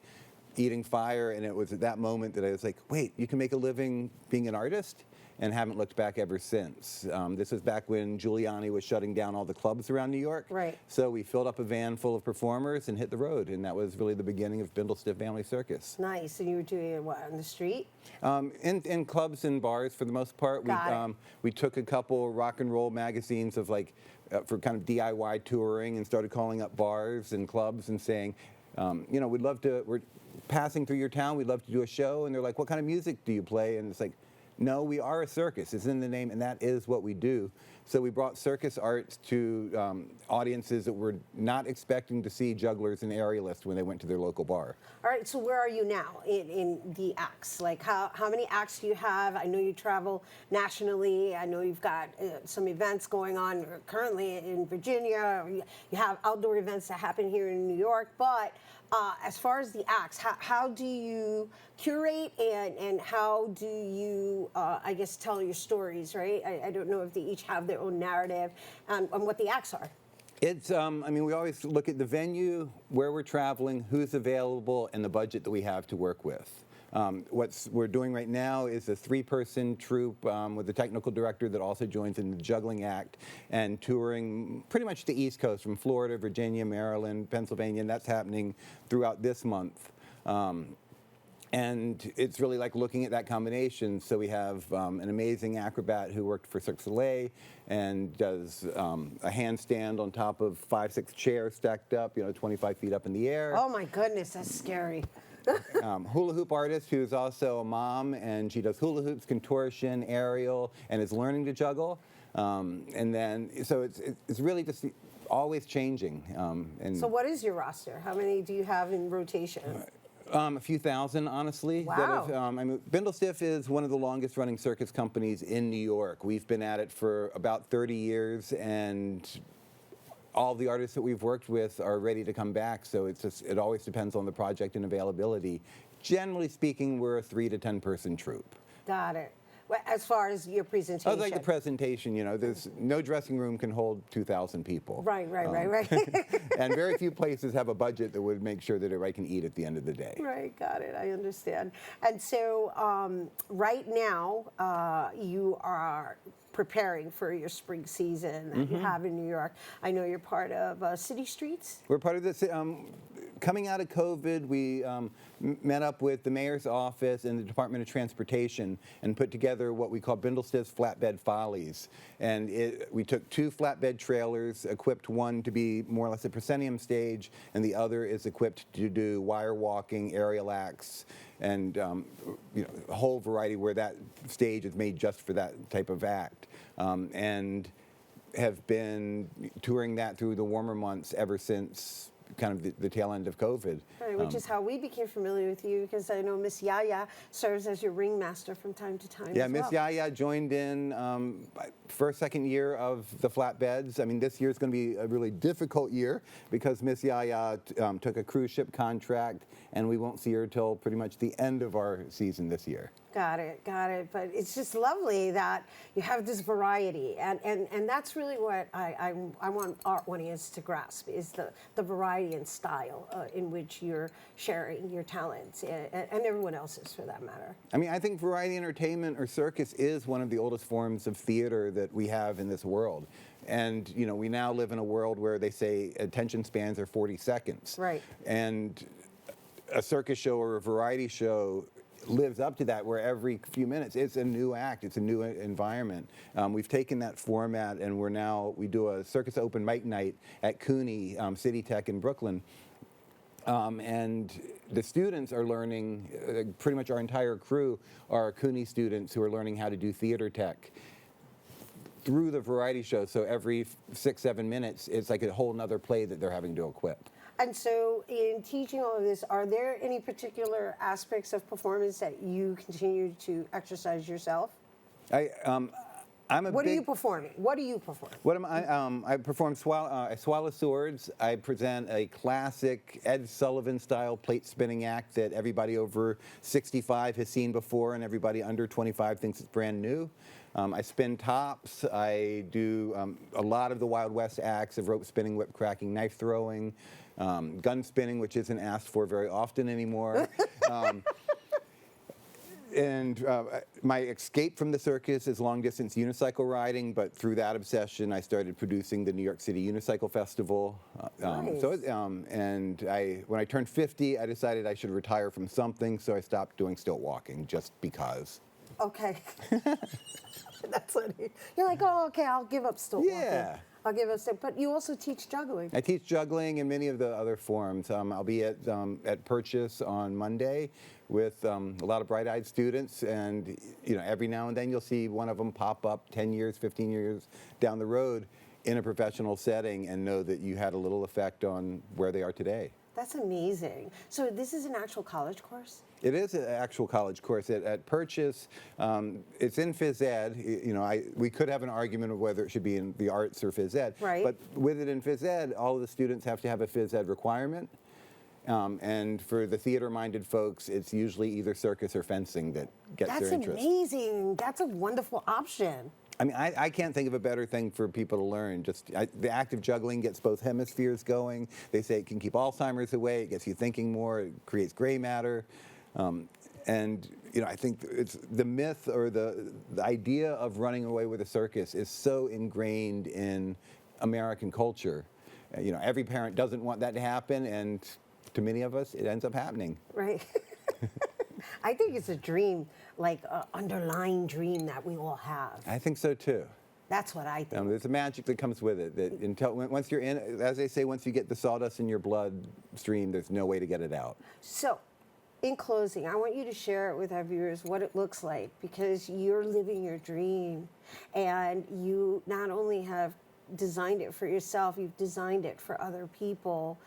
eating fire, and it was at that moment that I was like, wait, you can make a living being an artist? And haven't looked back ever since. This was back when Giuliani was shutting down all the clubs around New York. Right. So we filled up a van full of performers and hit the road, and that was really the beginning of Bindlestiff Family Cirkus. Nice. And you were doing it, what, on the street? In clubs and bars for the most part. Got it. We took a couple rock and roll magazines of like, for kind of DIY touring and started calling up bars and clubs and saying, you know, we're passing through your town, we'd love to do a show. And they're like, what kind of music do you play? And it's like, no, we are a circus. It's in the name, and that is what we do. So we brought circus arts to audiences that were not expecting to see jugglers and aerialists when they went to their local bar. All right, so where are you now in the acts? Like, how many acts do you have? I know you travel nationally. I know you've got some events going on currently in Virginia. You have outdoor events that happen here in New York. But as far as the acts, how do you curate and how do you, I guess, tell your stories, right? I don't know if they each have their own narrative on what the acts are. It's, I mean, we always look at the venue, where we're traveling, who's available, and the budget that we have to work with. What we're doing right now is a 3-person troupe with a technical director that also joins in the juggling act and touring pretty much the East Coast from Florida, Virginia, Maryland, Pennsylvania, and that's happening throughout this month. And it's really like looking at that combination. So we have an amazing acrobat who worked for Cirque du Soleil and does a handstand on top of 5-6 chairs stacked up, you know, 25 feet up in the air. Oh my goodness, that's scary. Hula hoop artist who's also a mom, and she does hula hoops, contortion, aerial, and is learning to juggle. And then, so it's really just always changing. And So what is your roster? How many do you have in rotation? a few thousand, honestly. Wow. I mean, Bindlestiff is one of the longest running circus companies in New York. We've been at it for about 30 years, and all the artists that we've worked with are ready to come back, so it always depends on the project and availability. Generally speaking, we're a 3 to 10 person troupe. Got it. Well, as far as your presentation. I like the presentation, you know, there's no dressing room can hold 2,000 people. Right. And very few places have a budget that would make sure that everybody can eat at the end of the day. Right, got it. I understand. And so right now, you are preparing for your spring season that you have in New York. I know you're part of City Streets. We're part of this. Coming out of COVID, we met up with the mayor's office and the Department of Transportation and put together what we call Bindlestiff's Flatbed Follies. And we took 2 flatbed trailers, equipped one to be more or less a proscenium stage, and the other is equipped to do wire walking, aerial acts, and you know, a whole variety where that stage is made just for that type of act. And have been touring that through the warmer months ever since kind of the tail end of COVID. Right, which is how we became familiar with you, because I know Miss Yaya serves as your ringmaster from time to time. Yeah, as Miss well. Yaya joined in first, second year of the flatbeds. I mean, this year is going to be a really difficult year because Miss Yaya took a cruise ship contract, and we won't see her till pretty much the end of our season this year. Got it. But it's just lovely that you have this variety, and that's really what I want our audience to grasp, is the variety and style in which you're sharing your talents, and everyone else's for that matter. I mean, I think variety entertainment or circus is one of the oldest forms of theater that we have in this world. And, you know, we now live in a world where they say attention spans are 40 seconds. Right. And a circus show or a variety show lives up to that, where every few minutes it's a new act, it's a new environment. We've taken that format, and we do a circus open mic night at CUNY City Tech in Brooklyn. And the students are learning, pretty much our entire crew are CUNY students who are learning how to do theater tech through the variety show. So every 6-7 minutes, it's like a whole nother play that they're having to equip. And so in teaching all of this, are there any particular aspects of performance that you continue to exercise yourself? I'm I'm a What are big- you performing? What do you perform? What am I? I perform I Swallow Swords. I present a classic Ed Sullivan style plate spinning act that everybody over 65 has seen before, and everybody under 25 thinks it's brand new. I spin tops. I do a lot of the Wild West acts of rope spinning, whip cracking, knife throwing, gun spinning, which isn't asked for very often anymore. And my escape from the circus is long-distance unicycle riding, but through that obsession, I started producing the New York City Unicycle Festival. Nice. And when I turned 50, I decided I should retire from something, so I stopped doing stilt walking, just because. Okay. That's what you're like, oh, okay, I'll give up stilt walking. Yeah. I'll give up stilt. But you also teach juggling. I teach juggling and many of the other forms. I'll be at Purchase on Monday with a lot of bright-eyed students, and every now and then you'll see one of them pop up 10 years, 15 years down the road in a professional setting and know that you had a little effect on where they are today. That's amazing. So this is an actual college course? It is an actual college course at Purchase. It's in phys ed. We could have an argument of whether it should be in the arts or phys ed. Right. But with it in phys ed, all of the students have to have a phys ed requirement. And for the theater-minded folks, it's usually either circus or fencing that gets their interest. That's amazing. That's a wonderful option. I mean, I can't think of a better thing for people to learn. The act of juggling gets both hemispheres going. They say it can keep Alzheimer's away. It gets you thinking more. It creates gray matter. And I think it's the myth or the idea of running away with a circus is so ingrained in American culture. Every parent doesn't want that to happen, and to many of us, it ends up happening. Right. I think it's a dream, like an underlying dream that we all have. I think so too. That's what I think. There's a magic that comes with it. That once you're in, as they say, once you get the sawdust in your bloodstream, there's no way to get it out. So, in closing, I want you to share it with our viewers what it looks like, because you're living your dream, and you not only have designed it for yourself, you've designed it for other people.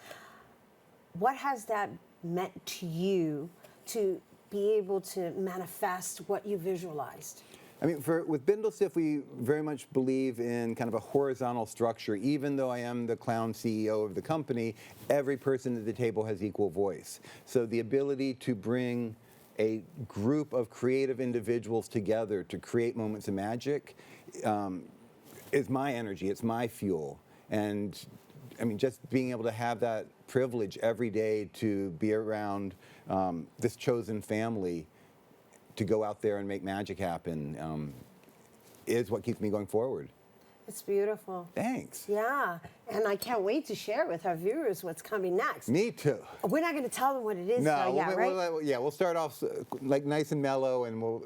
What has that meant to you to be able to manifest what you visualized? I mean, with Bindlestiff, we very much believe in kind of a horizontal structure. Even though I am the clown CEO of the company, every person at the table has equal voice. So the ability to bring a group of creative individuals together to create moments of magic is my energy, it's my fuel. And I mean, just being able to have that privilege every day to be around this chosen family to go out there and make magic happen is what keeps me going forward. It's beautiful. Thanks. Yeah, and I can't wait to share with our viewers what's coming next. Me too. We're not going to tell them what it is No, yet, right? we'll start off like nice and mellow, and we'll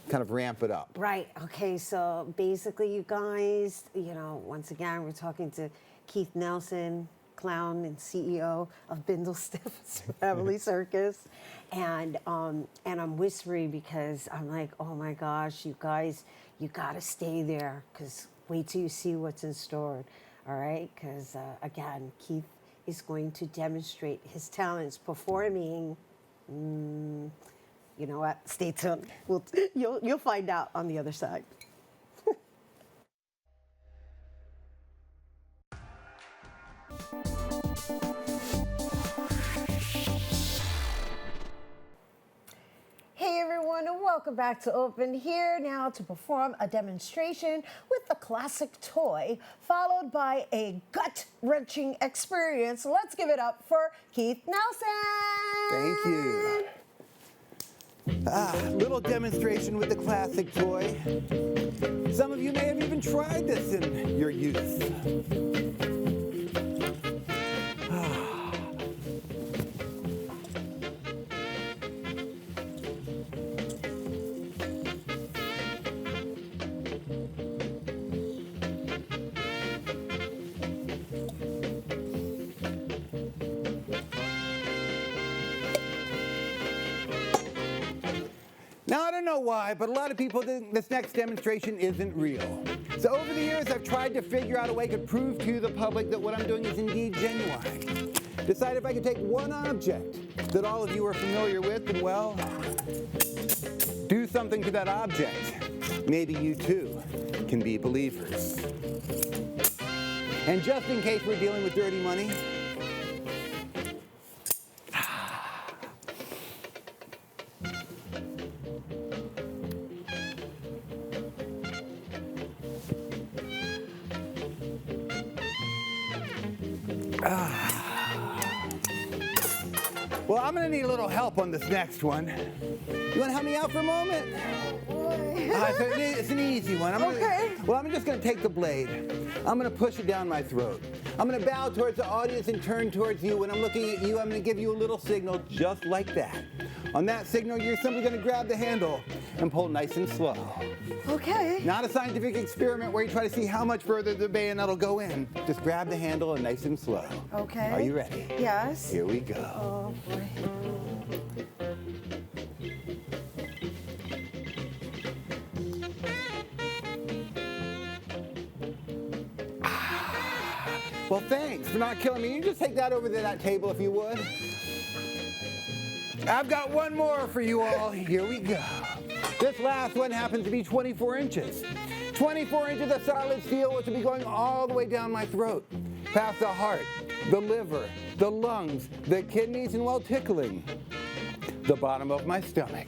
kind of ramp it up. Right. Okay, so basically, you guys, once again, we're talking to Keith Nelson, clown and CEO of Bindlestiff Family Cirkus, and I'm whispering because I'm like, oh my gosh, you guys, you gotta stay there, because wait till you see what's in store, all right? Because again, Keith is going to demonstrate his talents performing. You know what? Stay tuned. You'll find out on the other side. Hey everyone, and welcome back to Open. Here now to perform a demonstration with a classic toy, followed by a gut-wrenching experience. Let's give it up for Keith Nelson. Thank you. Little demonstration with the classic toy. Some of you may have even tried this in your youth. Now, I don't know why, but a lot of people think this next demonstration isn't real. So over the years, I've tried to figure out a way to prove to the public that what I'm doing is indeed genuine. Decided if I could take one object that all of you are familiar with and, well, do something to that object. Maybe you too can be believers. And just in case we're dealing with dirty money, well, I'm gonna need a little help on this next one. You wanna help me out for a moment? It's an easy one. I'm just gonna take the blade. I'm gonna push it down my throat. I'm gonna bow towards the audience and turn towards you. When I'm looking at you, I'm gonna give you a little signal just like that. On that signal, you're simply gonna grab the handle and pull nice and slow. Okay. Not a scientific experiment where you try to see how much further the bayonet will go in. Just grab the handle and nice and slow. Okay. Are you ready? Yes. Here we go. Oh, boy. Well, thanks for not killing me. You just take that over to that table if you would. I've got one more for you all. Here we go. This last one happens to be 24 inches. 24 inches of solid steel, which will be going all the way down my throat, past the heart, the liver, the lungs, the kidneys, and while tickling the bottom of my stomach.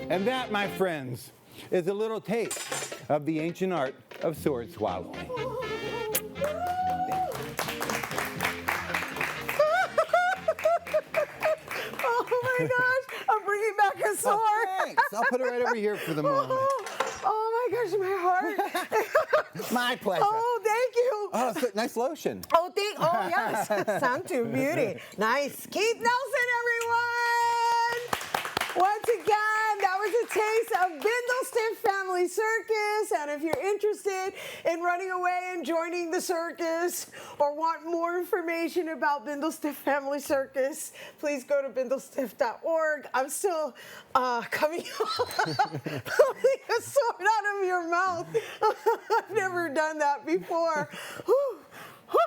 And that, my friends, is a little taste of the ancient art of sword swallowing. Oh my gosh, I'm bringing back a sword. Oh, thanks. I'll put it right over here for the moment. Oh my gosh, my heart. My pleasure. Oh, thank you. Oh, so, nice lotion. Oh, yes. Santu Beauty. Nice. Keith Nelson, everyone. Once again, that was a taste of Bindlestiff Family Cirkus. And if you're interested in running away and joining the circus or want more information about Bindlestiff Family Cirkus, please go to bindlestiff.org. I'm still coming a sword out of your mouth. I've never done that before. Whew, whew.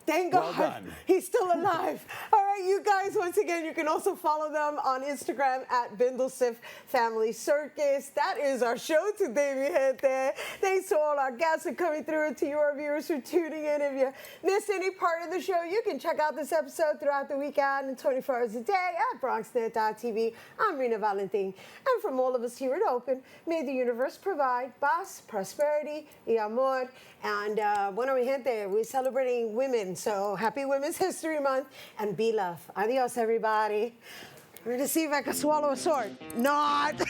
Thank God Well done. he's still alive. All right, you guys, once again, you can also follow them on Instagram at Bindlestiff Family Circus. That is our show today, mi gente. Thanks to all our guests for coming through and to your viewers for tuning in. If you missed any part of the show, you can check out this episode throughout the weekend and 24 hours a day at Bronxnet.tv. I'm Rhina Valentin. And from all of us here at Open, may the universe provide paz, prosperity, y amor. And bueno, mi gente, we're celebrating women. So happy Women's History Month and be love. Adios, everybody. I'm going to see if I can swallow a sword. Not.